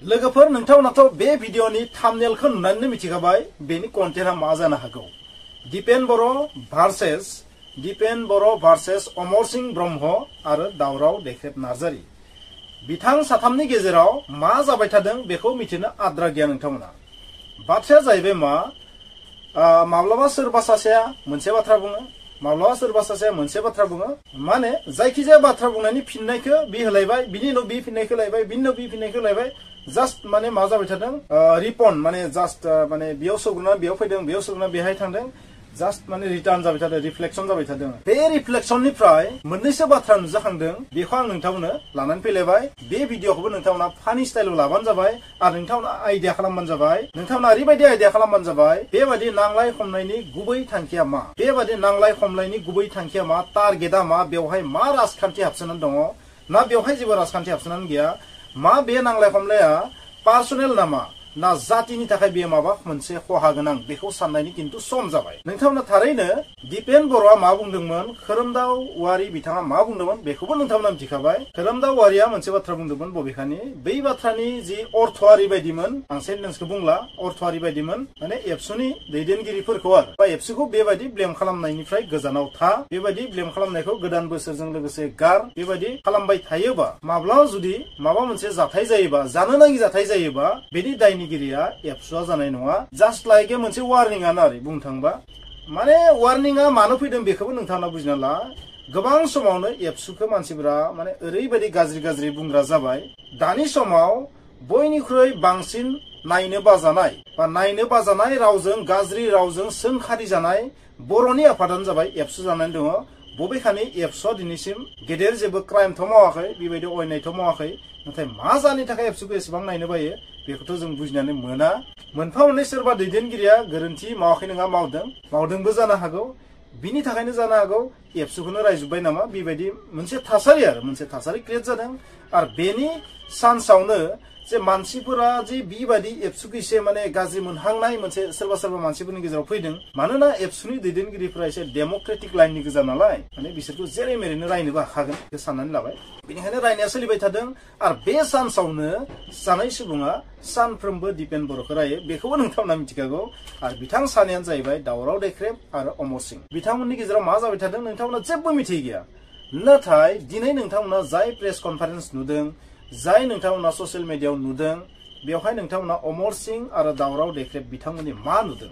लोगोफोर नोंथांमोनाथ' बे भिडिअनि थाम्बनेलखौ नुनानै मिथिखाबाय बेनि कन्टेन्टआ मा जानो हागौ। दीपेन बर' भार्सेस अमर सिंह ब्रह्म आरो दावराव देख्रेब नार्जारी। बिथां साथामनि गेजेराव मा जाबाय थादों बेखौ मिथिनो आद्रा गैया नोंथांमोना। बाथ्राया जाहैबाय मा माब्लाबा सोरबा सासेया मोनसे बाथ्रा बुङो, माब्लाबा सोरबा सासेया मोनसे बाथ्रा बुङो, माने जायखिजाया बाथ्रा बुंनायनि फिननायखौ बि होलायबाय, बिनि उनाव बि फिननायखौ लायबाय, बिनि उनाव बि फिननायखौ लायबाय। जास्ट माने मा जाबाय थादों रिपन माने जास्ट माने बेयाव सौग्रोना बेयाव फैदों, बेयाव सौग्रोना बेहाय थांदों। जास्ट माने रिटार्न जाबाय थादों, रिफ्लेक्शन जाबाय थादों। बे रिफ्लेक्शननिफ्राय मोननैसो बाथ्रा नुजाखांदों, बेखौ आं नोंथांमोननो लानानै फैलायबाय। बे भिडिअखौबो नोंथांमोना फानि स्टाइलाव लाबानो जाबाय आरो नोंथांमोना आइडिया खालामबानो जाबाय। नोंथांमोना ओरैबायदि आइडिया खालामबानो जाबाय, बेबायदि नांलाय खमलायनि गुबै थांखिया मा, बेबायदि नांलाय खमलायनि गुबै थांखिया मा, टारगेटआ मा, बेवहाय मा राजखान्थि हाबसोनानै दङ ना बेवहाय जेबो राजखान्थि हाबसोनानै गैया, मा बे नांलाय खमलाया पार्सनेल नामा ना जातिनि थाखाय बे माबा मोनसे खहा गोनां, बेखौ साननायनि किन्तु सम जाबाय। नोंथांमोना थारैनो दीपेन बर'आ मा बुंदोंमोन, खोरोमदाव औवारी बिथाङा मा बुंदोंमोन बेखौबो नोंथांमोना मिथिखाबाय। खोरोमदाव औवारीया मोनसे बाथ्रा बुंदोंमोन, बबेखानि बै बाथ्रानि जि अर्थआरि बायदिमोन, आं सेन्टेन्सखौ बुंला, अर्थआरि बायदिमोन माने एबसुनि दैदेनगिरिफोरखौ आरो बा एबसुखौ बेबायदि ब्लेम खालामनायनिफ्राय गोजानाव था, बेबायदि ब्लेम खालामनायखौ गोदान बोसोरजों लोगोसे गार। बेबायदि खालामबाय थायोबा माब्लाबा जुदि माबा मोनसे जाथाय जायोबा, जानो नाङि जाथाय जायोबा बेनि दायनिगिरिया एबसुआ जानाय नङा। जास्ट लाइक मोनसे वार्निंआनो आरो बुंनो थाङोबा। माने वार्निंआ मानो फैदों बेखौबो नोंथाङा बुजिना ला। गोबां समावनो एबसुखौ मानसिफोरा माने ओरैबायदि गाज्रि बुंग्रा जाबाय। दानि समाव बयनिख्रुइ बांसिन नायनो बाजानाय रावजों, गाज्रि रावजों सोंखारि जानाय बर'नि आफादानो जाबाय एबसु जानानै दङ। बबेखानि एबसुआ दिनैसिम गेदेर जेबो क्राइमथ' मावाखै, बेबायदि अयनायथ' मावाखै। नाथाय मा जानि थाखाय एबसुखौ एसेबां नायनो बायो बेखौथ' जों बुजिनानै मोना। मोनफा मोननै सोरबा दैदेनगिरिया गोरोन्थि मावाखै नङा, मावदोंबो जानो हागौ। बिनि थाखायनो जानो हागौ एबसुखौनो रायजोब्बाय नामा, बेबायदि मोनसे थासारि आरो मोनसे थासारि क्रिएट जादों। आरो बेनि चान्सआवनो जे मानसिफोरा जे बेबायदि एबसुखौ एसे माने गाज्रि मोनहांनाय मोनसे सोरबा मानसिफोरनि गेजेराव फैदों। मानोना एबसुनि दैदेनगिरिफोरा एसे डेम'क्रेटिक लाइननि गोजा नालाय, माने बिसोरखौ जेरै मेरैनो रायनोबो हाखागोन बेखौ साननानै लाबाय। बेनिखायनो रायनाया सोलिबाय थादों। आरो बे चान्सआवनो सानै सुबुङा सानफ्रोमबो दीपेन बर'खौ रायो, बेखौबो नोंथांमोना मिथिखागौ। आरो बिथां सानैयानो जाहैबाय दावराव देख्रेब आरो अमर सिंह। बिथांमोननि गेजेराव मा जाबाय थादों नोंथांमोना जेबो मिथियै गैया। नाथाय दिनै नोंथांमोना जाय प्रेस कनफारेन्स नुदों, जाय नोंथांमोना ससियेल मिडियायाव नुदों, बेवहाय नोंथांमोना अमर सिंह आरो दावराव देख्रेब बिथांमोननि मा नुदों।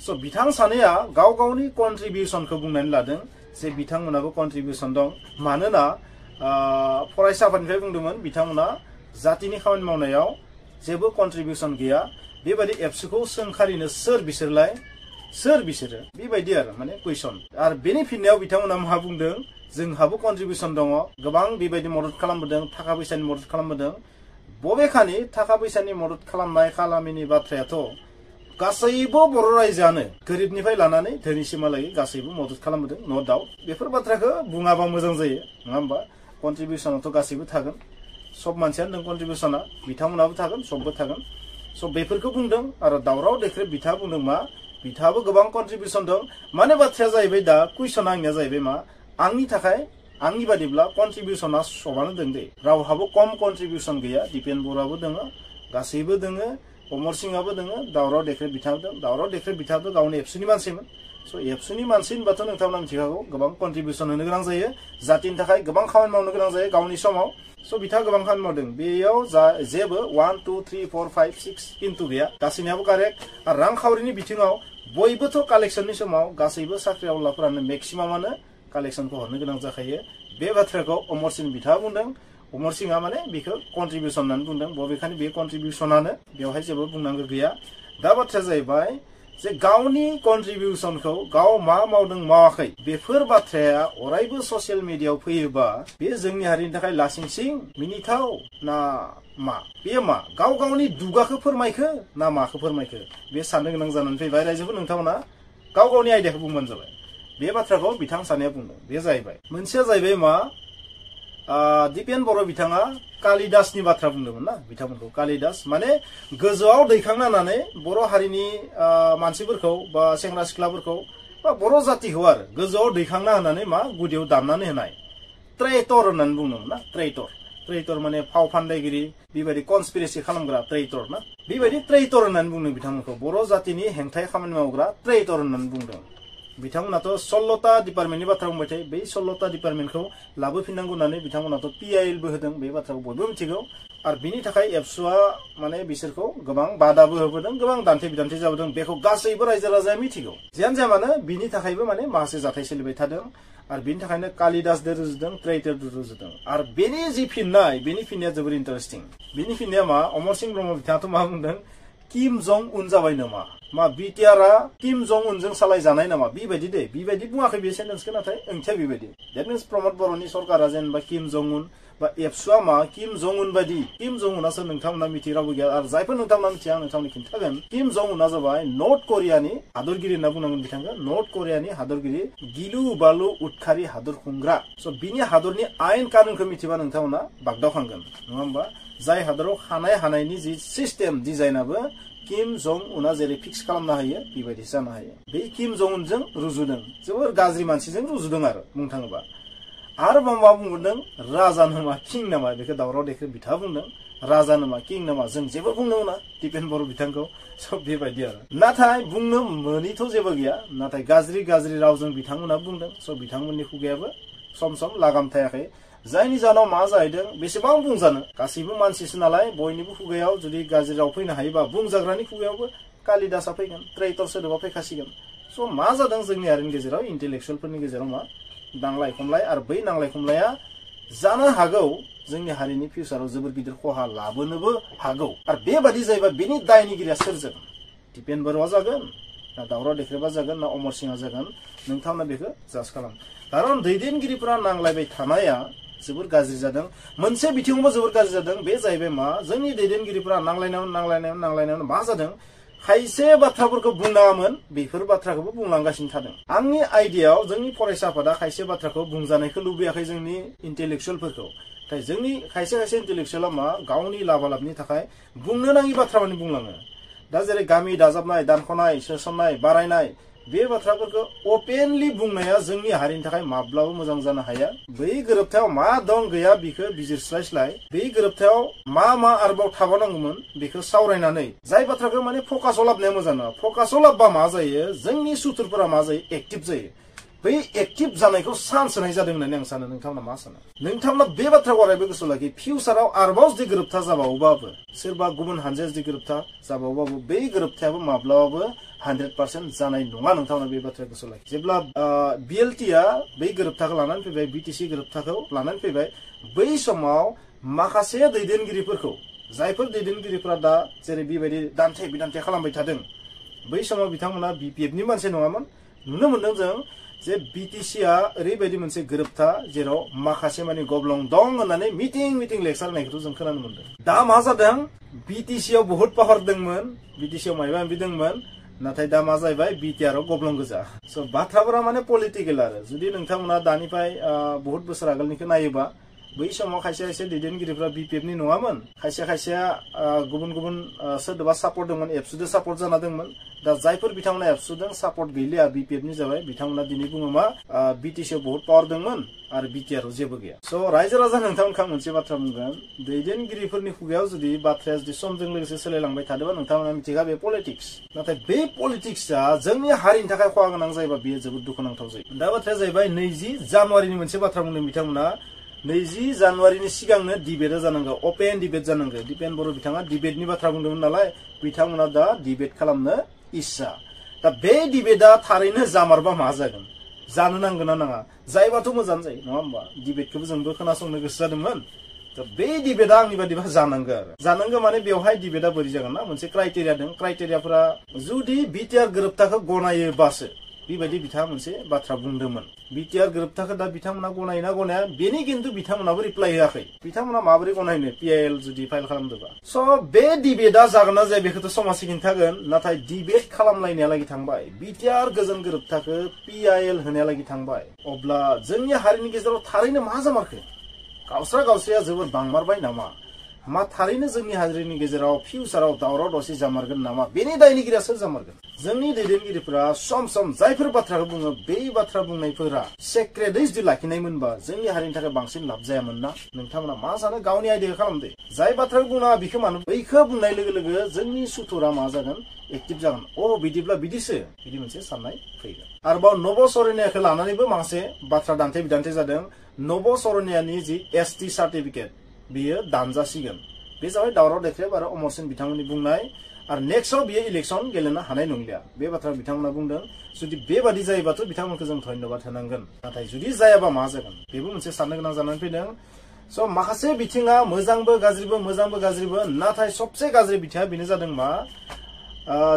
स' बिथां सानैया गाव गावनि कन्ट्रिबिउसनखौ बुंनानै लादों जे बिथांमोनाबो कन्ट्रिबिउसन दं। मानोना फरायसा आफादनिफ्राय बुंदोंमोन बिथांमोना जातिनि खामानि मावनायाव जेबो कन्ट्रिबिउसन गैया। बेबायदि एबसुखौ सोंखारिनो सोर बिसोरो बेबायदि आरो माने कुइसन। आरो बेनि फिननायाव बिथांमोना मा बुंदों, जोंहाबो कन्ट्रिबिउसन दङ, गोबां बेबायदि मदद खालामबोदों, थाखा फैसानि मदद खालामबोदों। बबेखानि थाखा फैसानि मदद खालामनाय खालामिनि बाथ्रायाथ' गासैबो बर' रायजोआनो गोरिबनिफ्राय लानानै धोनिसिमहालागै गासैबो मदद खालामबोदों, न' डाउट। बेफोर बाथ्राखौ बुङाबा मोजां जायो, नङा होमबा? कन्ट्रिबिउसनाथ' गासैबो थागोन, सब मानसियानो दं कन्ट्रिबिउसना, बिथांमोनाबो थागोन, सबबो थागोन। स' बेफोरखौ बुंदों। आरो दावराव देख्रेब बिथाङा बुंदों मा, बिथाङाबो गोबां कन्ट्रिबिउसन दं। माने बाथ्राया जाहैबाय दा कुइसना आंनिया जाहैबाय मा, आंनि थाखाय आंनि बादिब्ला कन्ट्रिबिउसना सबानो दं दे, रावहाबो कम कन्ट्रिबिउसन गैया। दीपेन बर'आबो दङ, गासैबो दङ, अमर सिंहआबो दङ, दावराव देख्रेब बिथाङाबो दं। दावराव देख्रेब बिथाङाबो गावनि एबसुनि मानसिमोन। स' एबसुनि मानसि होनबाथ' नोंथांमोना मिथिखागौ गोबां कन्ट्रिबिउसन होनो गोनां जायो, जातिनि थाखाय गोबां खामानि मावनो गोनां जायो गावनि समाव। स' बिथाङा गोबां खामानि मावदों, बेयाव जेबो 1 2 3 4 5 6 किन्तु गैया, गासैनियाबो कारेक्ट। आरो रांखावरिनि बिथिङाव बयबोथ' कालेक्सननि समाव गासैबो साख्रि आवलाफोरानो मेक्सिमामानो कालेक्सनखौ हरनो गोनां जाखायो। बे बाथ्राखौ अमर सिंह बिथाङा बुंदों। अमर सिंहआ माने बेखौ कन्ट्रिबिउसन होननानै बुंदों, बबेखानि बे कन्ट्रिबिउसनानो, बेवहाय जेबो बुंनांगौ गैया। दा बाथ्राया जाहैबाय जे गावनि कन्ट्रिबिउसनखौ गाव मा मावदों मावाखै बेफोर बाथ्राया अरायबो ससियेल मिडियायाव फैयोबा बे जोंनि हारिनि थाखाय लासिंसिं मिनिथाव ना मा, बेयो मा गाव गावनि दुगाखौ फोरमायखो ना माखौ फोरमायखो, बे साननो गोनां जानानै फैबाय। रायजोफोर नोंथांमोना गाव गावनि आयदाखौ बुंबानो जाबाय। बे बाथ्राखौ बिथां सानैया बुंदों, बे जाहैबाय। मोनसेया जाहैबाय मा, दीपेन बर' बिथाङा कालिदासनि बाथ्रा बुंदोंमोन ना, बिथांमोनखौ कालिदास माने गोजौआव दैखांना होनानै बर' हारिनि मानसिफोरखौ बा सेंग्रा सिख्लाफोरखौ बा बर' जातिखौ आरो गोजौआव दैखांना होनानै मा गुदियाव दामनानै होनाय ट्रेटर होननानै बुंदोंमोन ना, ट्रेइटर माने फाव फान्दायगिरि बेबायदि कनस्पिरेसि खालामग्रा ट्रेइटर ना बेबायदि ट्रेइटर होननानै बुंदों बिथांमोनखौ बर' जातिनि हेंथायै खामानि मावग्रा ट्रेइटर होननानै बुंदों बिथांमोनाथ' 16टा डिपार्टमेन्टनि बाथ्रा बुंबाय थायो बै 16टा डिपार्टमेन्टखौ लाबोफिननांगौ होननानै बिथांमोनाथ' पिआइएलबो होदों बे बाथ्राखौ बयबो मिथिगौ आरो बिनि थाखाय एबसुआ माने बिसोरखौ गोबां बादाबो होबोदों गोबां दान्थे बिदान्थे जाबोदों बेखौ गासैबो रायजो राजाया मिथिगौ जियानो जाया मानो बिनि थाखायबो माने माखासे जाथाय सोलिबाय थादों आरो बिनि थाखायनो कालिदासदो रुजुदों ट्रेइटरदो रुजुदों आरो बेनि जि बिनि फिननाया जोबोर इन्टारेस्टिं बिनि फिननाया मा अमर सिंह ब्रह्म बिथाङाथ' मा बुंदों किम जं उन जाबाय नामा मा बिटिआरआ किम जं उनजों सालायजानाय नामा बेबायदि दे बेबायदि बुङाखै बे सेन्टेन्सखौ नाथाय ओंथिया बेबायदि देट मिन्स प्रमद बर'नि सरकारा जेनेबा किम जं उन बा एबसुआ मा किम जं उन बायदि किम जं उनासो नोंथांमोना मिथि रावबो गैया आरो जायफोर नोंथांमोना मिथिया आं नोंथांमोननो खिन्थागोन किम जं उना जाबाय नर्थ करियानि हादरगिरि होनना बुंनांगोन बिथांखौ नर्थ करियानि हादरगिरि गिलु बालु उदखारि हादर खुंग्रा स' बिनि हादरनि आयेन कानुनखौ मिथिबा नोंथांमोना बागदावखांगोन नङा होमबा जाय हादराव हानायनि जि सिस्टेम डिजाइनाबो किम जं उना जेरै फिक्स खालामनो हायो बेबायदि जानो हायो बे किम जं उनजों रुजुदों जोबोर गाज्रि मानसिजों रुजुदों आरो बुंनो थाङोबा आरो मा बुंदों राजा नामा किं नामा बेखौ दावराव देख्रे बिथाङा बुंदों राजा नामा किं नामा जों जेबो बुंनो मोना दिपेन बर' बिथांखौ सब बेबायदि आरो नाथाय बुंनो मोनैथ' जेबो गैया नाथाय गाज्रि रावजों बिथांमोना बुंदों स' बिथांमोननि खुगायाबो सम लागाम थायाखै जायनि जाहोनाव मा जाहैदों बेसेबां बुंजानो गासैबो मानसिसो नालाय बयनिबो खुगायाव जुदि गाज्रि राव फैनो हायोबा बुंजाग्रानि खुगायावबो कालिदासा फैगोन ट्रेइटर सोदोबा फैखासिगोन स' मा जादों जोंनि हारिनि गेजेराव इन्टेलेक्सुवेलफोरनि गेजेराव मा नांलाय खमलाय आरो बै नांलाय खमलाया जानो हागौ जोंनि हारिनि फिउचाराव जोबोर गिदिर खहा लाबोनोबो हागौ आरो बेबादि जायोबा बेनि दायनिगिरिया सोर जागोन दिपेन बर'आ जागोन ना दावराव देख्रेबा जागोन ना अमर सिंहआ जागोन नोंथांमोना बेखौ जाज खालाम खारन दैदेनगिरिफोरा नांलायबाय थानाया जोबोर गाज्रि जादों मोनसे बिथिङावबो जोबोर गाज्रि जादों बे जाहैबाय मा जोंनि दैदेनगिरिफोरा नांलायनायावनो मा जादों खायसे बाथ्राफोरखौ बुंनाङामोन बेफोर बाथ्राखौबो बुंलांगासिनो थादों आंनि आइडियाव जोंनि फरायसा आफादा खायसे बाथ्राखौ बुंजानायखौ लुबैयाखै जोंनि इन्टेलेक्सुवेलफोरखौ नाथाय जोंनि खायसे इन्टेलेक्सुवेला मा गावनि लाबालाबनि थाखाय बुंनो नाङि बाथ्रा माने बुंलाङो दा जेरै गामि दाजाबनाय दानख'नाय सोसननाय बारायनाय बे बाथ्राफोरखौ अपेनलि बुंनाया जोंनि हारिनि थाखाय माब्लाबो मोजां जानो हाया बै गोरोबथायाव मा दं गैया बेखौ बिजिरस्लायस्लाय बै गोरोबथायाव मा आरोबाव थाबावनांगौमोन बेखौ सावरायनानै जाय बाथ्राखौ माने फकासाव लाबनाया मोजां नङा फकासाव लाबबा मा जायो जोंनि सुथुरफोरा मा जायो एक्टिभ जायो बै एक्टिभ जानायखौ चान्स होनाय जादों होननानै आं सानो नोंथांमोना मा सानो नोंथांमोना बे बाथ्राखौ अरायबो गोसोआव लाखि फिउचाराव आरोबाव जुदि गोरोबथा जाबावोबाबो सोरबा गुबुन हानजाया जुदि गोरोबथा जाबावोबाबो बै गोरोबथायाबो माब्लाबाबो 100% जानाय नङा नोंथांमोना बे बाथ्राखौ गोसोआव लाखि जेब्ला बिएलटिआ बै गोरोबथाखौ लानानै फैबाय बिटिसि गोरोबथाखौ लानानै फैबाय बै समाव माखासे दैदेनगिरिफोरखौ जायफोर दैदेनगिरिफोरा दा जेरै बेबायदि दान्थे बिदान्थे खालामबाय थादों बै समाव बिथांमोना बिपिएफनि मानसि नङामोन नुनो मोनदों जों जे बिटिसिआ ओरैबायदि मोनसे गोरोबथा जेराव माखासे माने गब्लं दं होननानै मिटिं लेक्सार होनायखौ जों खोनानो मोनदों दा मा जादों बिटिसिआव बहुत पावार दंमोन बिटिसिआव मायबा माबि दंमोन नाथाय दा मा जाहैबाय बिटिआरआव गब्लं गोजा स' बाथ्राफोरा माने पलिटिकेल आरो जुदि नोंथांमोना दानिफ्राय बहुत बोसोर आगोलनिखौ नायोबा बै समाव खायसे दैदेनगिरिफ्रा बिपिएफनि नङामोन खायसेया गुबुन सोरदोबा सापर्ट दंमोन एबसुदो सापर्ट जाना दंमोन दा जायफोर बिथांमोना एबसुदों सापर्ट गैलिया बिपिएफनि जाबाय बिथांमोना दिनै बुङो मा बिटिसिआव बहुत पावार दंमोन आरो बिटिआरआव जेबो गैया स' रायजो राजा नोंथांमोनखौ मोनसे बाथ्रा बुंगोन दैदेनगिरिफोरनि खुगायाव जुदि बाथ्राया जुदि समजों लोगोसे सोलायलांबाय थादोंबा नोंथांमोना मिथिगा बे पलिटिक्स नाथाय बे पलिटिक्सआ जोंनि हारिनि थाखाय खहा गोनां जायोबा बेयो जोबोद दुखुनांथाव जायो दा बाथ्राया जाहैबाय 20 जानुवारिनि मोनसे बाथ्रा बुंदों बिथांमोना 20 जानुवारिनि सिगांनो डिबेटआ जानांगौ अपेन डिबेट जानांगौ दिपेन बर' बिथाङा डिबेटनि बाथ्रा बुंदोंमोन नालाय बिथांमोना दा डिबेट खालामनो इस्सा दा बे डिबेटआ थारैनो जामारबा मा जागोन जानो नांगोन ना नाङा जायोबाथ' मोजां जायो नङा होमबा डिबेटखौबो जोंबो खोनासंनो गोसो जादोंमोन दा बे डिबेटआ आंनि बादिबा जानांगौ माने बेवहाय डिबेटआ बोरै जागोन ना मोनसे क्राइटेरिया दं क्राइटेरियाफोरा जुदि बिटिआर गोरोबथाखौ गनायोबासो बेबायदि बिथाङा मोनसे बाथ्रा बुंदोंमोन बिटिआर गोरोबथाखौ दा बिथांमोना गनायोना गनाया बेनि खिन्थु बिथांमोनाबो रिप्लाइ होआखै बिथांमोना माबोरै गनायनो पिआइएल जुदि फाइल खालामदोंबा स' बे डिबेटआ जागोन ना जाया बेखौथ' समाजै खिन्थागोन नाथाय डिबेट खालामलायनायालागि थांबाय बिटिआर गोजोन गोरोबथाखौ पिआइएल होनायालागि थांबाय अब्ला जोंनि हारिनि गेजेराव थारैनो मा जामारखो गावस्राया जोबोर बांमारबाय नामा मा थारैनो जोंनि हारिनि गेजेराव फिउचाराव दावराव दावसि जामारगोन नामा बेनि दायनिगिरिया सोर जामारगोन जोंनि दैदेनगिरिफोरा सम सम जायफोर बाथ्राखौ बुङो बे बाथ्रा बुंनायफोरा सेक्रेटै जुदि लाखिनायमोनबा जोंनि हारिनि थाखाय बांसिन लाब जायामोन ना नोंथांमोना मा सानो गावनि आइडिया खालामदो जाय बाथ्राखौ बुङा बेखौ मानो बैखौ बुंनाय लोगो लोगो जोंनि सुथुरा मा जागोन एक्टिभ जागोन बिदिब्ला बिदिसो बिदि मोनसे साननाय फैगोन आरोबाव नब सरनियाखौ लानानैबो माखासे बाथ्रा दान्थे बिदान्थे जादों नब सरनियानि जि एसटि सार्टिफिकेट बियो दानजासिगोन बे जाबाय दावराव देख्रेब आरो अमर सिंह बिथांमोननि बुंनाय आरो नेक्स्टआव बियो इलेक्सन गेलेनो हानाय नंलिया बे बाथ्रा बिथांमोना बुंदों जुदि बेबादि जायोबाथ' बिथांमोनखौ जों धन्यबाद होनांगोन नाथाय जुदि जायाबा मा जागोन बेबो मोनसे साननो गोनां जानानै फैदों स' माखासे बिथिङा मोजांबो गाज्रिबो नाथाय सबसे गाज्रि बिथिङा बेनो जादों मा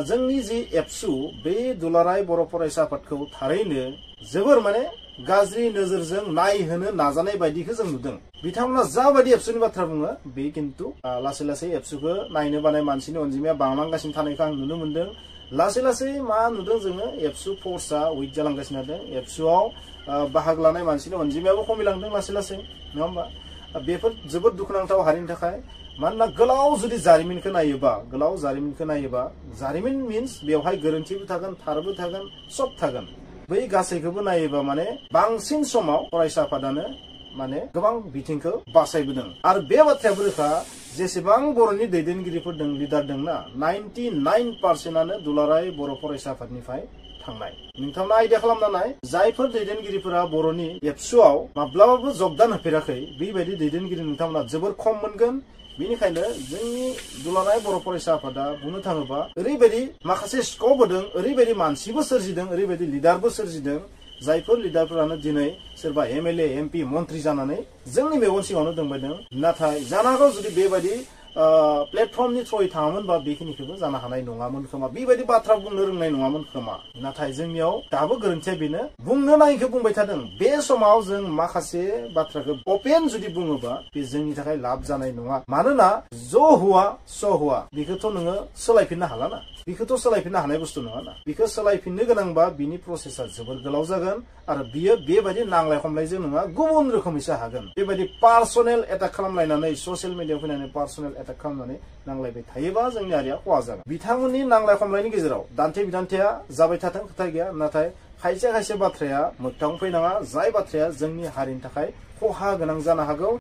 जोंनि जि एबसु बे दुलाराय बर' फरायसा आफादखौ थारैनो जोबोर माने गाज्रि नोजोरजों नायहोनो नाजानाय बायदिखौ जों नुदों बिथांमोना जाबायदि एबसुनि बाथ्रा बुङो बे खिन्थु लासै लासै एबसुखौ नायनो बानाय मानसिनि अनजिमाया बांलांगासिनो थानायखौ आं नुनो मोनदों लासै लासै मा नुदों जोङो एबसु फर्सआ उइक जालांगासिनो दं एबसुआव बाहागो लानाय मानसिनि अनजिमायाबो खमिलांदों लासै लासै नङा होमबा बेफोर जोबोद दुखुनांथाव हारिनि थाखाय मानोना गोलाव जुदि जारिमिनखौ नायोबा जारिमिन मिन्स बेवहाय गोरोन्थिबो थागोन थारबो थागोन सब थागोन बै गासैखौबो नायोबा माने बांसिन समाव फरायसा आफादानो माने गोबां बिथिंखौ बासायबोदों आरो बे बाथ्रायाबो रोखा जेसेबां बर'नि दैदेनगिरिफोर दं लिडार दंना 99% दुलाराय बर' फरायसा आफादनिफ्राय थांनाय नोंथांमोना आइडिया खालामना नाय जायफोर दैदेनगिरिफोरा बर'नि एबसुआव माब्लाबाबो जगदान होफेराखै बेबायदि दैदेनगिरि नोंथांमोना जोबोर खम मोनगोन बेनिखायनो जोंनि दुलाराय बर' फरायसा आफादा बुंनो थाङोबा ओरैबायदि माखासे स्कप होदों ओरैबायदि मानसिबो सोरजिदों ओरैबायदि लिडारबो सोरजिदों जायफोर लिडारफोरानो दिनै सोरबा एमएलए एमपि मन्त्रि जानानै जोंनि मेगन सिगाङावनो दंबायदों नाथाय जानो हागौ जुदि बेबायदि प्लेटफर्मनि थ्रुयै थाङामोनबा बेखिनिखौबो जानो हानाय नङामोन खोमा बेबायदि बाथ्रा बुंनो रोंनाय नङामोन खोमा नाथाय जोंनियाव दाबो गोरोन्थिया बेनो बुंनो नाङिखौ बुंबाय थादों बे समाव जों माखासे बाथ्राखौ अपेन जुदि बुङोबा बे जोंनि थाखाय लाब जानाय नङा मानोना ज' हुआ स' हुआ बेखौथ' नोङो सोलायफिननो हाला ना बेखौथ' सोलायफिननो हानाय बुस्थु नङा ना बेखौ सोलायफिननो गोनांबा बिनि प्रसेसा जोबोर गोलाव जागोन आरो बियो बेबायदि नांलाय खमलायजों नङा गुबुन रोखोमैसो हागोन बेबायदि पार्सनेल एटाक खालामलायनानै ससियेल मिडियाआव फैनानै पार्सनेल एटाक खालामनानै नांलायबाय थायोबा जोंनि हारिया खहा जागोन बिथांमोननि नांलाय खमलायनि गेजेराव दान्थे बिदान्थेया जाबाय थाथों खोथा गैया नाथाय खायसे बाथ्राया मोगथां फैनाङा जाय बाथ्राया जोंनि हारिनि थाखाय खहा गोनां जानो हागौ